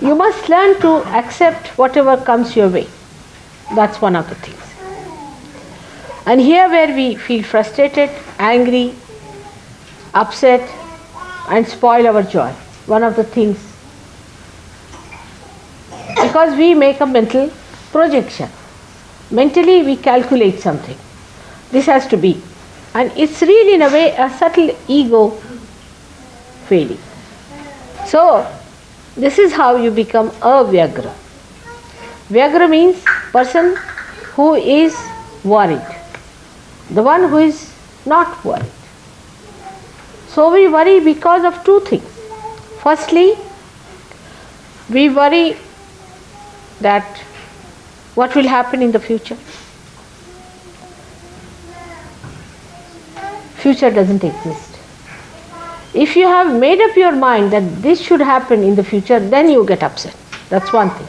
You must learn to accept whatever comes your way. That's one of the things. And here where we feel frustrated, angry, upset and spoil our joy. One of the things, because we make a mental projection. Mentally we calculate something. This has to be. And it's really in a way a subtle ego failing. So this is how you become a Vyagra. Vyagra means person who is worried. The one who is not worried. So we worry because of two things. Firstly, we worry that what will happen in the future. Future doesn't exist. If you have made up your mind that this should happen in the future, then you get upset. That's one thing.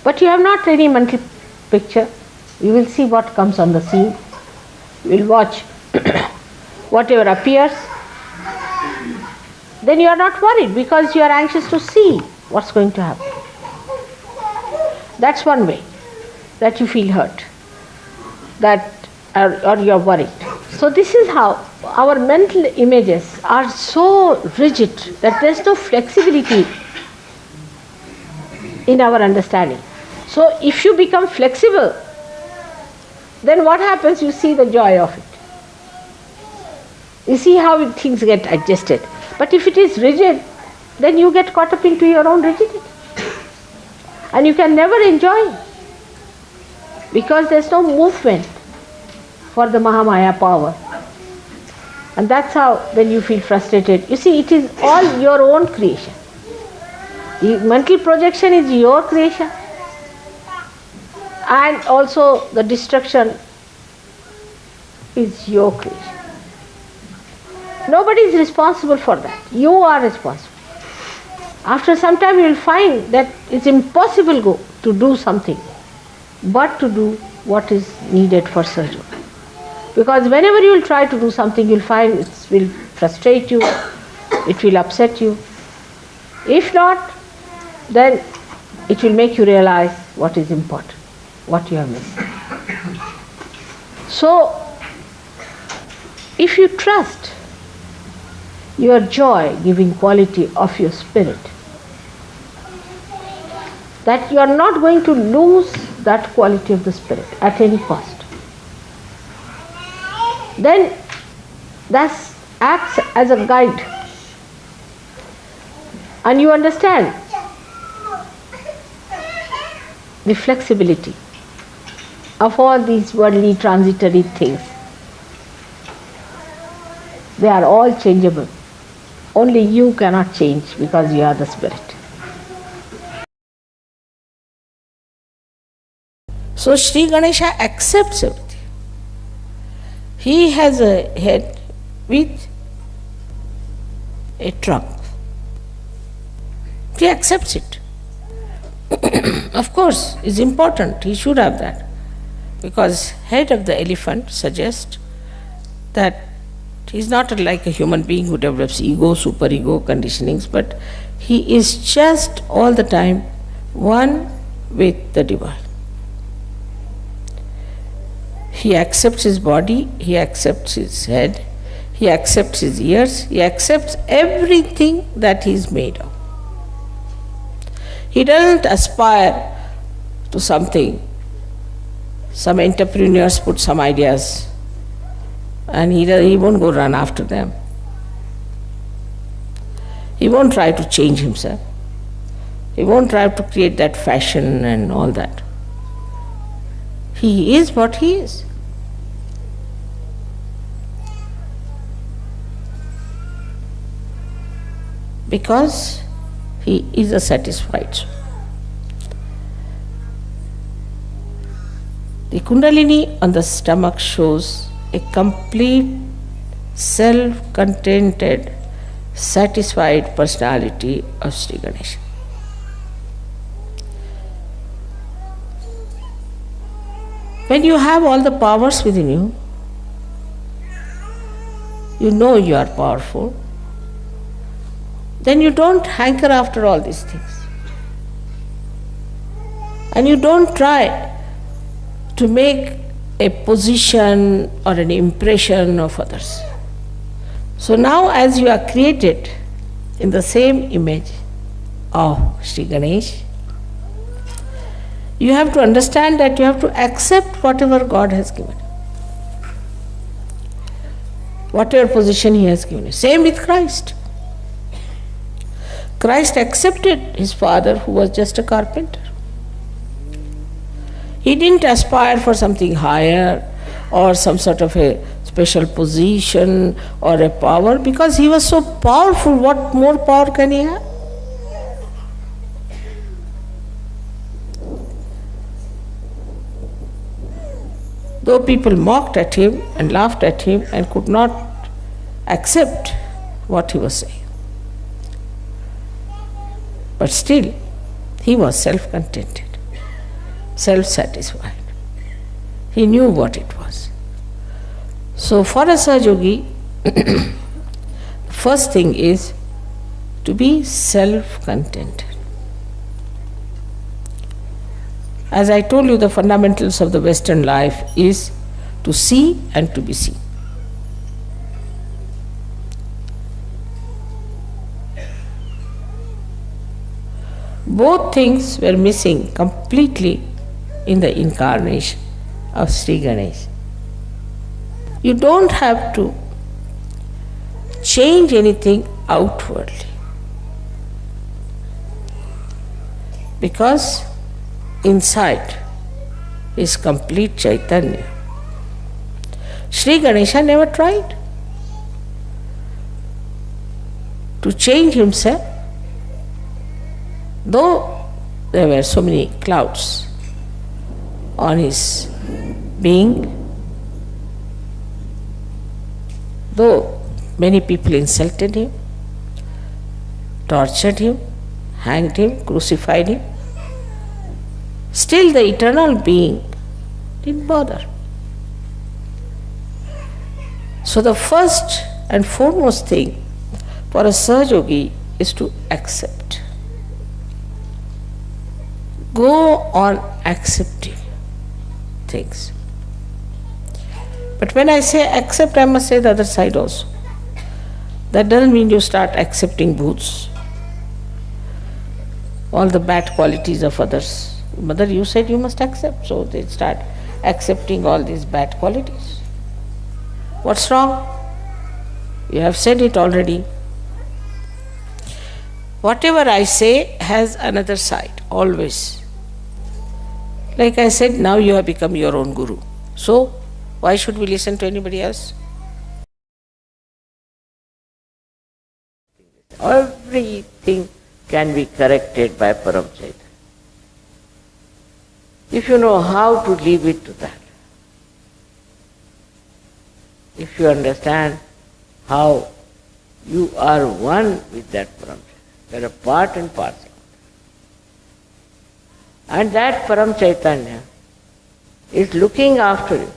But you have not any mental picture. You will see what comes on the scene. You will watch whatever appears. Then you are not worried because you are anxious to see what's going to happen. That's one way that you feel hurt, or you are worried. So this is how our mental images are so rigid that there is no flexibility in our understanding. So if you become flexible, then what happens? You see the joy of it. You see how things get adjusted. But if it is rigid, then you get caught up into your own rigidity. And you can never enjoy it. Because there is no movement for the Mahamaya power. And that's how then you feel frustrated. You see, it is all your own creation. The mental projection is your creation. And also the destruction is your creation. Nobody is responsible for that. You are responsible. After some time you will find that it's impossible to do something but to do what is needed for SahajaYoga. Because whenever you will try to do something, you will find it will frustrate you, it will upset you. If not, then it will make you realize what is important, what you have missed. So, if you trust your joy-giving quality of your spirit, that you are not going to lose that quality of the spirit at any cost, then that acts as a guide. And you understand the flexibility of all these worldly transitory things. They are all changeable. Only you cannot change because you are the spirit. So Sri Ganesha accepts everything. He has a head with a trunk. He accepts it. Of course, it's important. He should have that. Because head of the elephant suggests that he is not like a human being who develops ego, superego, conditionings, but he is just all the time one with the divine. He accepts his body, he accepts his head, he accepts his ears, he accepts everything that he is made of. He doesn't aspire to something. Some entrepreneurs put some ideas and he won't go run after them. He won't try to change himself. He won't try to create that fashion and all that. He is what he is. Because he is a satisfied soul. The Kundalini on the stomach shows a complete, self-contented, satisfied personality of Sri Ganesha. When you have all the powers within you, you know you are powerful. then you don't hanker after all these things. And you don't try to make a position or an impression of others. So now, as you are created in the same image of Sri Ganesh, you have to understand that you have to accept whatever God has given you, whatever position He has given you. Same with Christ. Christ accepted His Father, who was just a carpenter. He didn't aspire for something higher or some sort of a special position or a power, because He was so powerful. What more power can He have? Though people mocked at Him and laughed at Him and could not accept what He was saying, but still He was self-contented, self-satisfied. He knew what it was. So for a Sahaja Yogi, first thing is to be self-contented. As I told you, the fundamentals of the Western life is to see and to be seen. Both things were missing completely in the incarnation of Sri Ganesh. You don't have to change anything outwardly, because inside is complete Chaitanya. Sri Ganesha never tried to change himself, though there were so many clouds on his being, though many people insulted him, tortured him, hanged him, crucified him, still the eternal being didn't bother. So the first and foremost thing for a Sahaja Yogi is to accept. Go on accepting things. But when I say accept, I must say the other side also. That doesn't mean you start accepting booths, all the bad qualities of others. Mother, you said you must accept, so they start accepting all these bad qualities. What's wrong? You have said it already. Whatever I say has another side, always. Like I said, now you have become your own guru. So, why should we listen to anybody else? Everything can be corrected by Param Chaitanya, if you know how to leave it to that. If you understand how you are one with that Param Chaitanya, you are a part and parcel. And that Param Chaitanya is looking after you.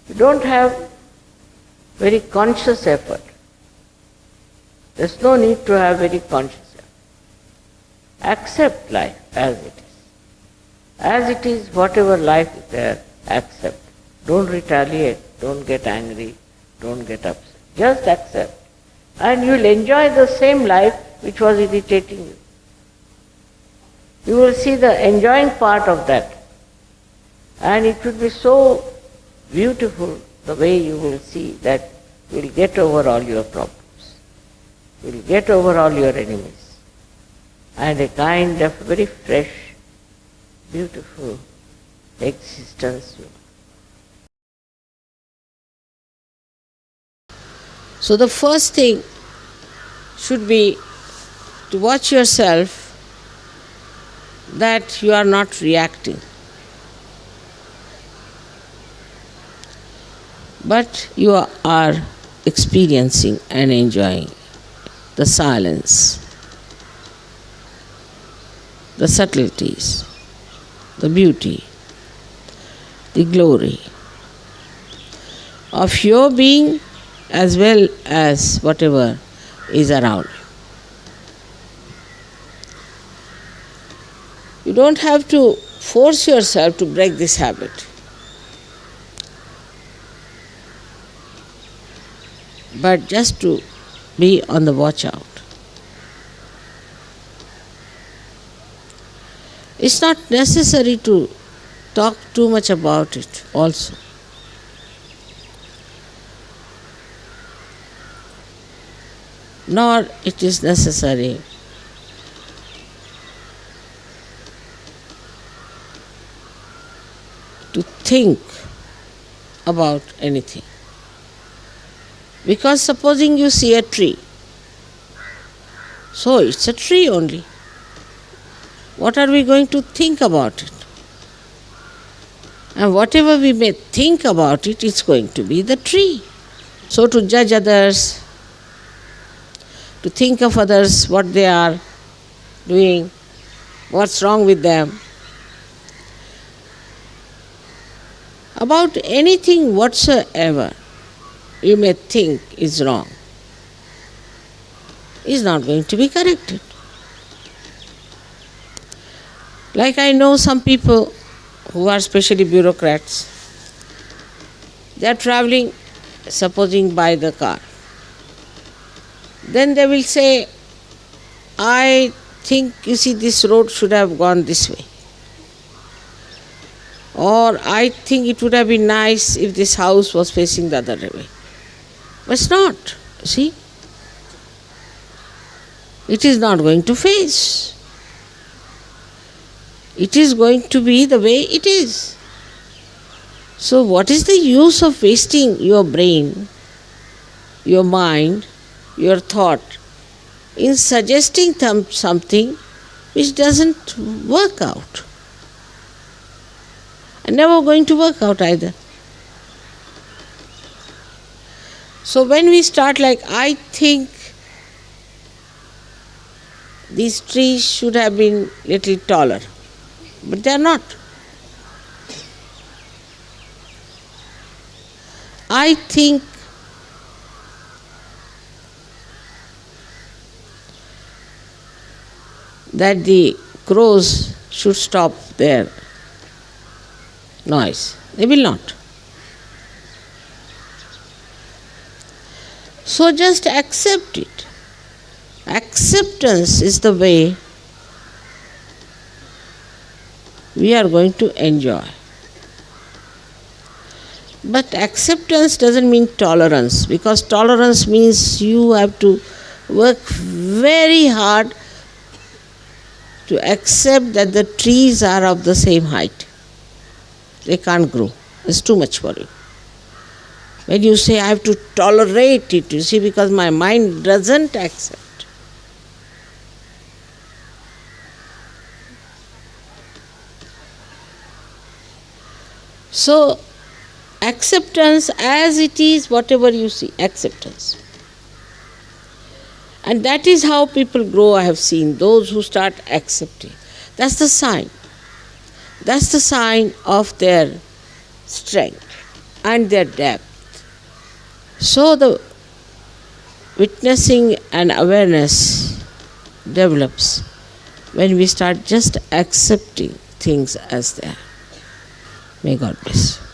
You don't have very conscious effort. There's no need to have very conscious effort. Accept life as it is. As it is, whatever life is there, accept. Don't retaliate, don't get angry, don't get upset. Just accept. And you'll enjoy the same life which was irritating you. You will see the enjoying part of that. And it will be so beautiful the way you will see that you will get over all your problems. You will get over all your enemies. And a kind of very fresh, beautiful existence. So the first thing should be to watch yourself that you are not reacting, but you are experiencing and enjoying the silence, the subtleties, the beauty, the glory of your being as well as whatever is around you. don't have to force yourself to break this habit. But just to be on the watch out. It's not necessary to talk too much about it also. Nor it is necessary to think about anything. Because supposing you see a tree, so it's a tree only. What are we going to think about it? And whatever we may think about it, it's going to be the tree. So to judge others, to think of others, what they are doing, what's wrong with them, about anything whatsoever you may think is wrong, is not going to be corrected. Like I know some people who are especially bureaucrats, they are traveling, supposing by the car. Then they will say, I think, you see, this road should have gone this way. Or I think it would have been nice if this house was facing the other way. But it's not, see. It is not going to face. It is going to be the way it is. So what is the use of wasting your brain, your mind, your thought in suggesting something which doesn't work out? And never going to work out either. So when we start like, I think these trees should have been little taller, but they are not. I think that the crows should stop their noise. They will not. So just accept it. Acceptance is the way we are going to enjoy. But acceptance doesn't mean tolerance, because tolerance means you have to work very hard to accept that the trees are of the same height. They can't grow. It's too much for you. When you say, I have to tolerate it, you see, because my mind doesn't accept. So, acceptance as it is, whatever you see, acceptance. And that is how people grow, I have seen, those who start accepting. That's the sign. That's the sign of their strength and their depth. So the witnessing and awareness develops when we start just accepting things as they are. May God bless.